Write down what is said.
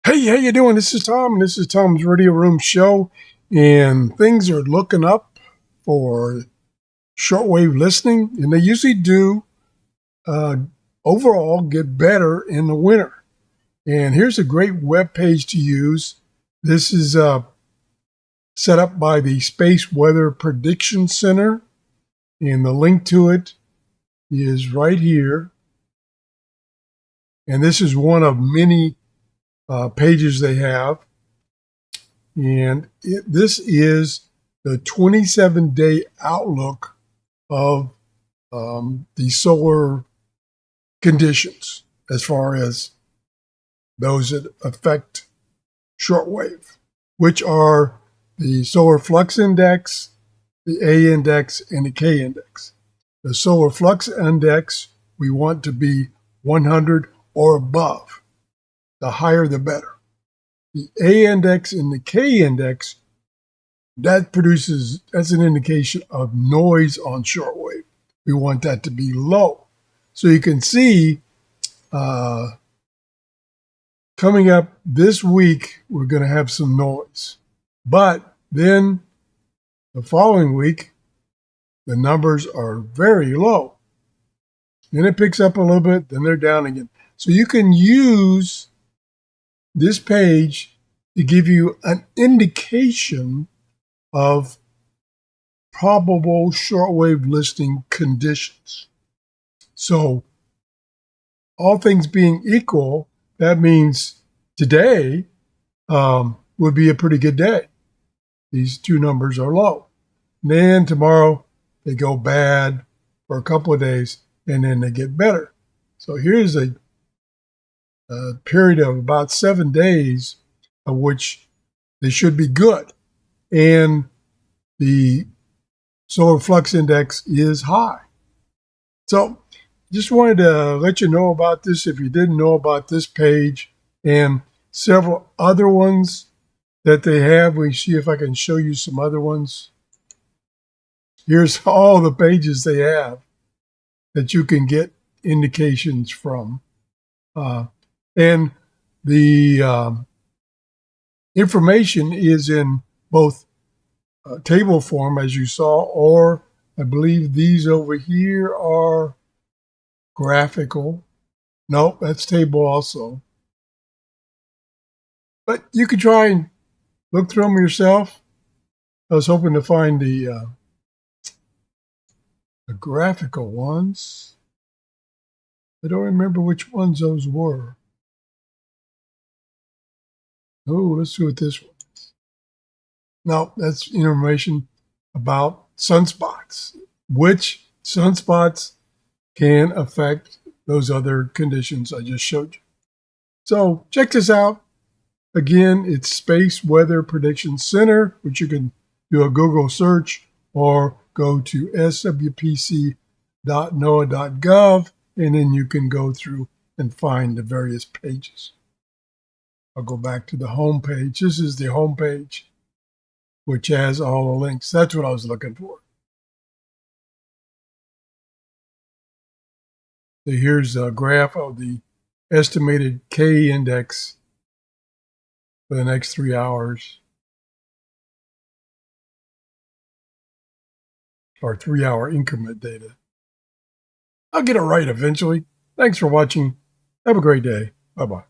Hey, how you doing? This is Tom, and this is Tom's Radio Room Show, and things are looking up for shortwave listening, and they usually do uh, overall get better in the winter. And here's a great web page to use. This is set up by the Space Weather Prediction Center, and the link to it is right here. And this is one of many pages they have. And this is the 27-day outlook of the solar conditions as far as those that affect shortwave, which are the solar flux index, the A index, and the K index. The solar flux index, we want to be 100 or above. The higher, the better. The A index and the K index, that's an indication of noise on shortwave. We want that to be low. So you can see coming up this week, we're going to have some noise. But then the following week, the numbers are very low. Then it picks up a little bit, then they're down again. So you can use this page to give you an indication of probable shortwave listening conditions. So all things being equal, that means today would be a pretty good day. These two numbers are low. And then tomorrow they go bad for a couple of days, and then they get better. So here's a period of about 7 days of which they should be good. And the solar flux index is high. So just wanted to let you know about this if you didn't know about this page and several other ones that they have. We see if I can show you some other ones. Here's all the pages they have that you can get indications from. And the information is in both table form, as you saw, or I believe these over here are graphical. Nope, that's table also. But you could try and look through them yourself. I was hoping to find the graphical ones. I don't remember which ones those were. Oh, let's see what this one is. No, that's information about sunspots, which sunspots can affect those other conditions I just showed you. So check this out. Again, it's Space Weather Prediction Center, which you can do a Google search or go to swpc.noaa.gov, and then you can go through and find the various pages. I'll go back to the home page. This is the home page, which has all the links. That's what I was looking for. So here's a graph of the estimated K index for the next 3 hours, or 3-hour increment data. I'll get it right eventually. Thanks for watching. Have a great day. Bye-bye.